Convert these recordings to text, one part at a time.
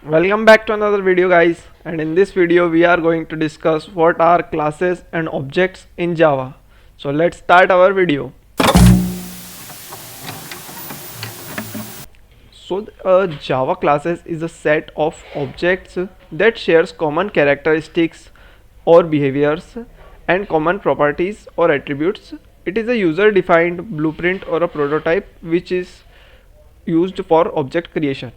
Welcome back to another video guys, and in this video we are going to discuss what are classes and objects in Java. So let's start our video. So Java classes is a set of objects that shares common characteristics or behaviors and common properties or attributes. It is a user defined blueprint or a prototype which is used for object creation.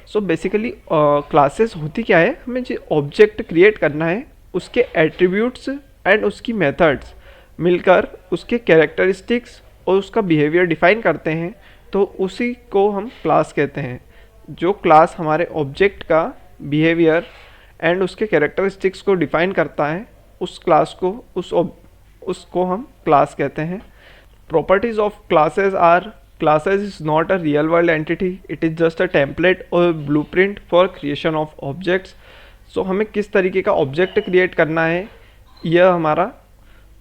So basically classes होती क्या है, हमें जो object create करना है उसके attributes and उसकी methods मिलकर उसके कैरेक्टरिस्टिक्स और उसका बिहेवियर डिफाइन करते हैं, तो उसी को हम क्लास कहते हैं. जो क्लास हमारे ऑब्जेक्ट का बिहेवियर एंड उसके कैरेक्टरिस्टिक्स को डिफाइन करता है, उस क्लास को उसको हम क्लास कहते हैं. Properties of classes are classes is not a real world entity, it is just a template or blueprint for creation of objects. So हमें किस तरीके का ऑब्जेक्ट क्रिएट करना है यह हमारा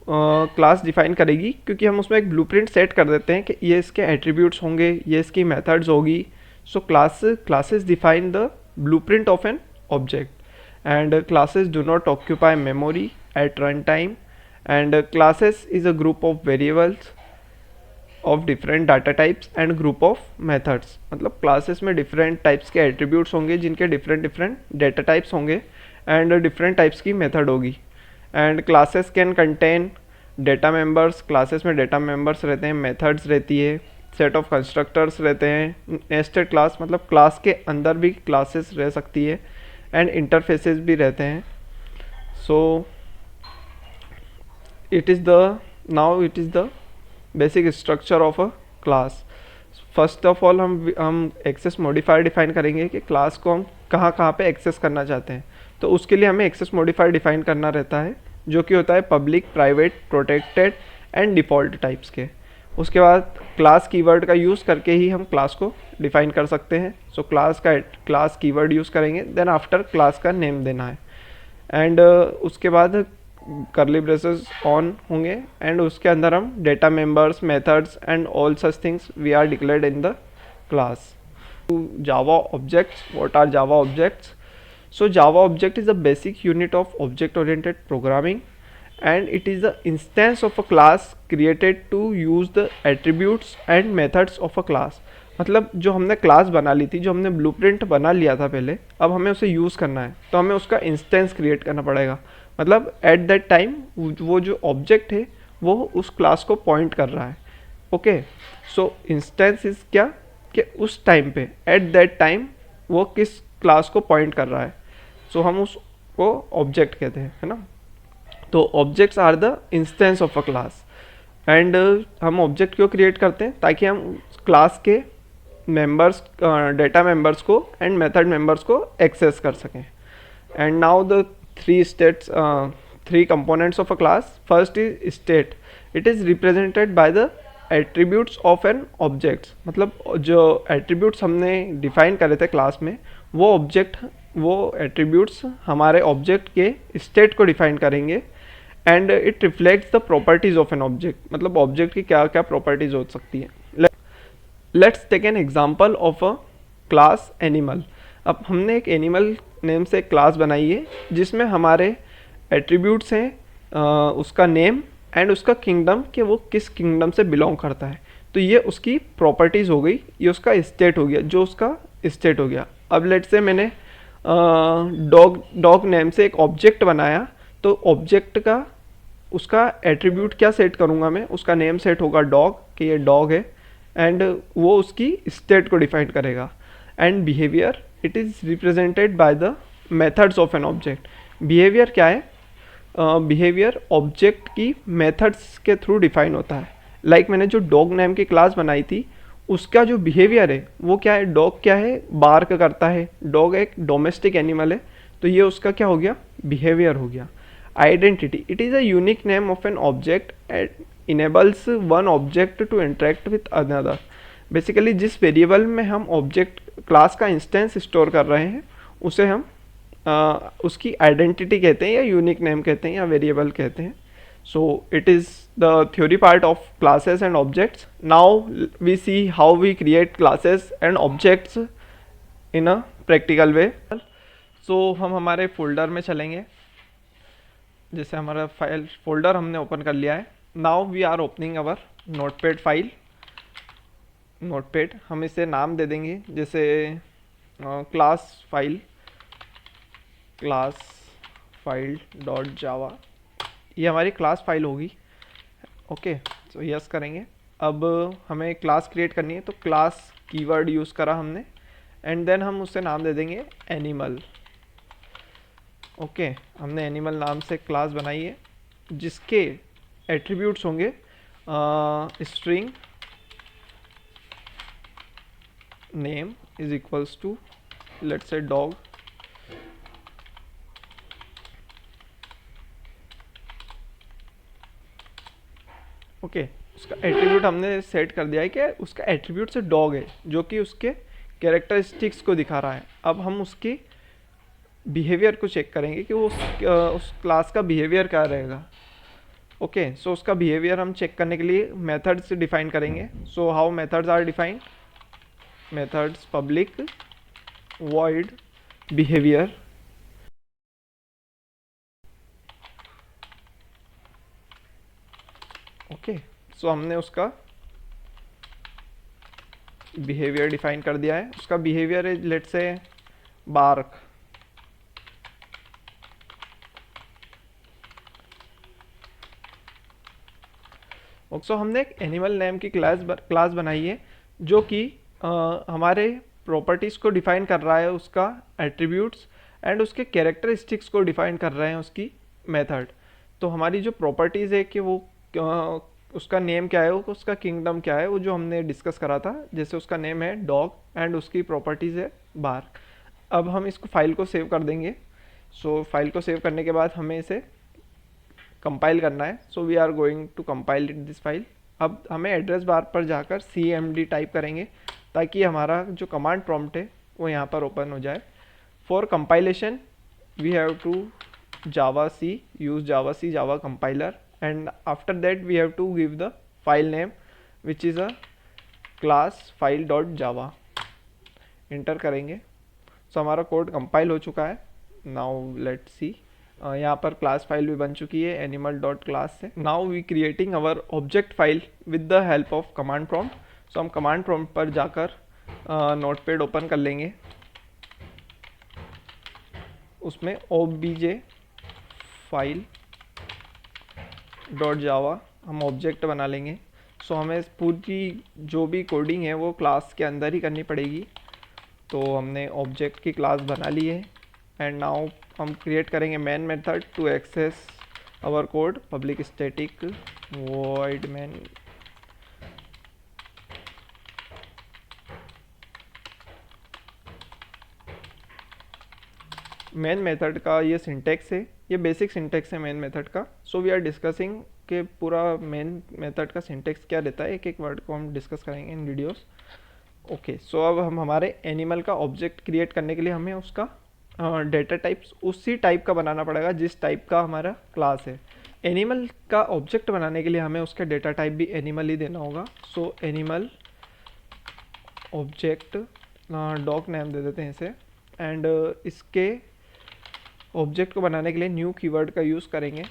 क्लास डिफाइन करेगी, क्योंकि हम उसमें एक ब्लूप्रिंट सेट कर देते हैं कि ये इसके एट्रीब्यूट्स होंगे, ये इसकी मेथड्स होगी. So classes define the blueprint of an object, and classes do not occupy memory at run time, and classes is a group of variables of different data types and group of methods. मतलब classes में different types के attributes होंगे जिनके different data types होंगे and different types की method होगी. And classes can contain data members, classes में data members रहते हैं, मेथड्स रहती है, सेट ऑफ कंस्ट्रक्टर्स रहते हैं, नेस्टेड क्लास मतलब क्लास के अंदर भी क्लासेस रह सकती है, एंड इंटरफेसेस भी रहते हैं. So it is the basic structure of a class. First of all हम एक्सेस मॉडिफायर डिफाइन करेंगे कि क्लास को हम कहाँ पे एक्सेस करना चाहते हैं. तो उसके लिए हमें एक्सेस मॉडिफायर डिफाइन करना रहता है, जो कि होता है public, private, protected and default types के. उसके बाद क्लास कीवर्ड का यूज़ करके ही हम क्लास को डिफाइन कर सकते हैं. सो क्लास कीवर्ड यूज़ करेंगे, देन आफ्टर क्लास का नेम देना है, एंड उसके बाद करली ब्रेसेस ऑन होंगे, एंड उसके अंदर हम data members, methods and all such things we are declared in the class. Java objects. What are Java objects? So Java object is the basic unit of object oriented programming, and it is the instance of a class created to use the attributes and methods of a class. मतलब जो हमने class बना ली थी, जो हमने blueprint बना लिया था पहले, अब हमें उसे यूज़ करना है, तो हमें उसका इंस्टेंस क्रिएट करना पड़ेगा. मतलब एट दैट टाइम वो जो ऑब्जेक्ट है वो उस क्लास को पॉइंट कर रहा है. ओके, सो इंस्टेंस इज क्या कि उस टाइम पे एट दैट टाइम वो किस क्लास को पॉइंट कर रहा है. सो हम उसको ऑब्जेक्ट कहते हैं, है ना. तो objects are the instance of a class, and हम ऑब्जेक्ट क्यों क्रिएट करते हैं, ताकि हम क्लास के मेंबर्स, डेटा मेंबर्स को एंड मेथड मेंबर्स को एक्सेस कर सकें. And now the three components of a class. First is state. It is represented by the attributes of an object. मतलब जो attributes हमने define करे थे क्लास में, वो attributes हमारे object के state को define करेंगे, and it reflects the properties of an object. मतलब object की क्या क्या properties हो सकती है. Let's take an example of a class animal. अब हमने एक एनिमल नेम से एक क्लास बनाई है जिसमें हमारे एट्रीब्यूट्स हैं उसका नेम एंड उसका किंगडम, कि वो किस किंगडम से बिलोंग करता है. तो ये उसकी प्रॉपर्टीज़ हो गई, ये उसका स्टेट हो गया, जो उसका स्टेट हो गया. अब लेट से मैंने डॉग नेम से एक ऑब्जेक्ट बनाया, तो ऑब्जेक्ट का उसका एट्रीब्यूट क्या सेट करूँगा मैं, उसका नेम सेट होगा डॉग, कि ये डॉग है, एंड वो उसकी स्टेट को डिफाइन करेगा. And behaviour, it is represented by the methods of an object. Behaviour क्या है? बिहेवियर ऑब्जेक्ट की मेथड्स के थ्रू डिफाइन होता है. लाइक मैंने जो डॉग नेम की क्लास बनाई थी, उसका जो बिहेवियर है वो क्या है, डॉग क्या है, बार्क करता है. डॉग एक डोमेस्टिक एनिमल है, तो ये उसका क्या हो गया, बिहेवियर हो गया. Identity, it is a unique name of an object and enables one object to interact with another. Basically जिस वेरिएबल में हम ऑब्जेक्ट क्लास का इंस्टेंस स्टोर कर रहे हैं उसे हम उसकी आइडेंटिटी कहते हैं, या यूनिक नेम कहते हैं, या वेरिएबल कहते हैं. So it is the theory part of classes and objects. Now we see how we create classes and objects in a practical way. सो हम हमारे फोल्डर में चलेंगे, जैसे हमारा फाइल फोल्डर हमने ओपन कर लिया है। Now we are opening our notepad file. Notepad हम इसे नाम दे देंगे, जैसे class file, class file dot Java, ये हमारी क्लास फाइल होगी। ओके, तो यस करेंगे। अब हमें क्लास क्रिएट करनी है, तो क्लास कीवर्ड यूज़ करा हमने, एंड देन हम उससे नाम दे देंगे एनिमल। ओके, हमने एनिमल नाम से क्लास बनाई है, जिसके एट्रीब्यूट्स होंगे string name is equals to let's say dog, okay. उसका एट्रीब्यूट हमने सेट कर दिया है कि उसका एट्रीब्यूट से डॉग है, जो कि उसके कैरेक्टरिस्टिक्स को दिखा रहा है। अब हम उसकी बिहेवियर को चेक करेंगे कि वो उस क्लास का बिहेवियर क्या रहेगा। ओके, सो उसका बिहेवियर हम चेक करने के लिए मेथड्स डिफाइन करेंगे। So how methods are defined, methods public void behavior, okay. So हमने उसका बिहेवियर डिफाइन कर दिया है। उसका बिहेवियर is let's say bark, so हमने एक एनिमल नेम की क्लास बनाई है, जो कि हमारे प्रॉपर्टीज़ को डिफाइन कर रहा है, उसका एट्रीब्यूट्स एंड उसके कैरेक्टरिस्टिक्स को डिफाइन कर रहे हैं उसकी मेथड। तो हमारी जो प्रॉपर्टीज़ है कि वो उसका नेम क्या है, वो उसका किंगडम क्या है, वो जो हमने डिस्कस करा था। जैसे उसका नेम है डॉग एंड उसकी प्रॉपर्टीज़ है बार्क। अब हम इसको फाइल को सेव कर देंगे। सो फाइल को सेव करने के बाद हमें इसे कंपाइल करना है। So we are going to compile this file. अब हमें एड्रेस बार पर जाकर cmd टाइप करेंगे, ताकि हमारा जो कमांड प्रॉम्प्ट है वो यहाँ पर ओपन हो जाए। For compilation we have to Java C, use Java C Java compiler, and after that we have to give the file name which is a class file dot Java. Enter करेंगे। सो हमारा code compile हो चुका है। Now let's see, यहाँ पर class file भी बन चुकी है एनिमल डॉट क्लास से। Now we creating our object file with the help of command prompt. So हम कमांड प्रॉम्प्ट पर जाकर नोटपैड ओपन कर लेंगे, उसमें obj फाइल डॉट जावा हम ऑब्जेक्ट बना लेंगे। सो हमें पूरी जो भी कोडिंग है वो क्लास के अंदर ही करनी पड़ेगी। तो हमने ऑब्जेक्ट की क्लास बना ली है, एंड नाउ हम क्रिएट करेंगे main method to access our code, public static void main. Main method का ये सिंटेक्स है, ये बेसिक सिंटेक्स है मेन मेथड का। सो वी आर डिस्कसिंग कि पूरा मेन मेथड का सिंटेक्स क्या रहता है, एक एक वर्ड को हम डिस्कस करेंगे इन वीडियोस। ओके, सो अब हम हमारे एनिमल का ऑब्जेक्ट क्रिएट करने के लिए हमें उसका डेटा टाइप्स उसी टाइप का बनाना पड़ेगा जिस टाइप का हमारा क्लास है। एनिमल का ऑब्जेक्ट बनाने के लिए हमें उसका डेटा टाइप भी एनिमल ही देना होगा। So animal object dog name दे देते हैं इसे, एंड इसके ऑब्जेक्ट को बनाने के लिए न्यू कीवर्ड का यूज़ करेंगे।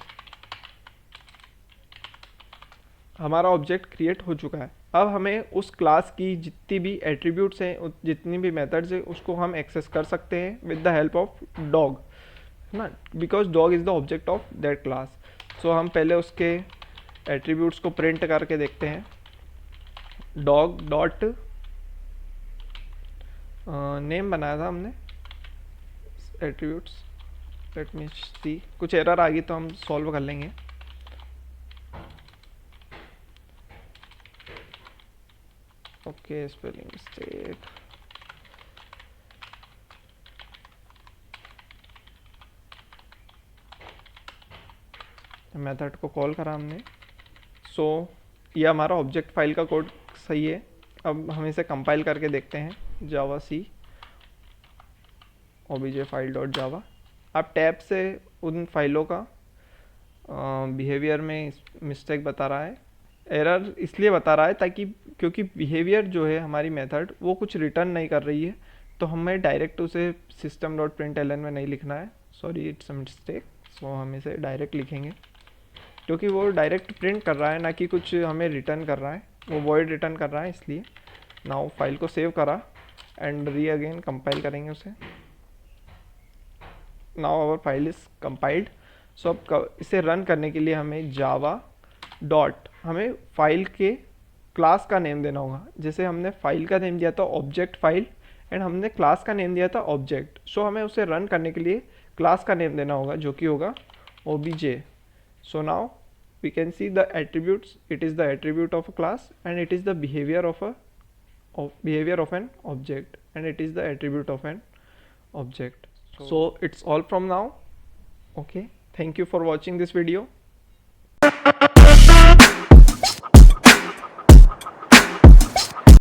हमारा ऑब्जेक्ट क्रिएट हो चुका है। अब हमें उस क्लास की जितनी भी एट्रीब्यूट्स हैं, जितनी भी मेथड्स हैं, उसको हम एक्सेस कर सकते हैं with the help of dog, है ना, because dog is the object of that class. So हम पहले उसके एट्रीब्यूट्स को प्रिंट करके देखते हैं। डॉग डॉट नेम बनाया था हमने एट्रीब्यूट्स, लेट मी सी, कुछ एरर आ गई तो हम सॉल्व कर लेंगे। Okay, spelling mistake. मेथड को कॉल करा हमने। सो ये हमारा ऑब्जेक्ट फाइल का कोड सही है। अब हम इसे कंपाइल करके देखते हैं। जावा सी obj फाइल डॉट जावा। आप टैब से उन फाइलों का बिहेवियर में मिस्टेक बता रहा है, एरर इसलिए बता रहा है ताकि क्योंकि बिहेवियर जो है हमारी मेथड वो कुछ रिटर्न नहीं कर रही है, तो हमें डायरेक्ट उसे system.println में नहीं लिखना है, सॉरी इट्स अ मिस्टेक। सो हम इसे डायरेक्ट लिखेंगे क्योंकि वो डायरेक्ट प्रिंट कर रहा है, ना कि कुछ हमें रिटर्न कर रहा है, वो वॉइड रिटर्न कर रहा है इसलिए। नाउ फाइल को सेव करा एंड री अगेन कंपाइल करेंगे उसे। Now our file is compiled. So अब इसे रन करने के लिए हमें जावा डॉट, हमें फाइल के क्लास का नेम देना होगा। जैसे हमने फाइल का नेम दिया था ऑब्जेक्ट फाइल एंड हमने क्लास का नेम दिया था ऑब्जेक्ट, सो हमें उसे रन करने के लिए क्लास का नेम देना होगा जो कि होगा obj. So now we can see the attributes. It is the attribute of a class and it is the behavior of an object, and it is the attribute of an object. So it's all from now. Okay, thank you for watching this video.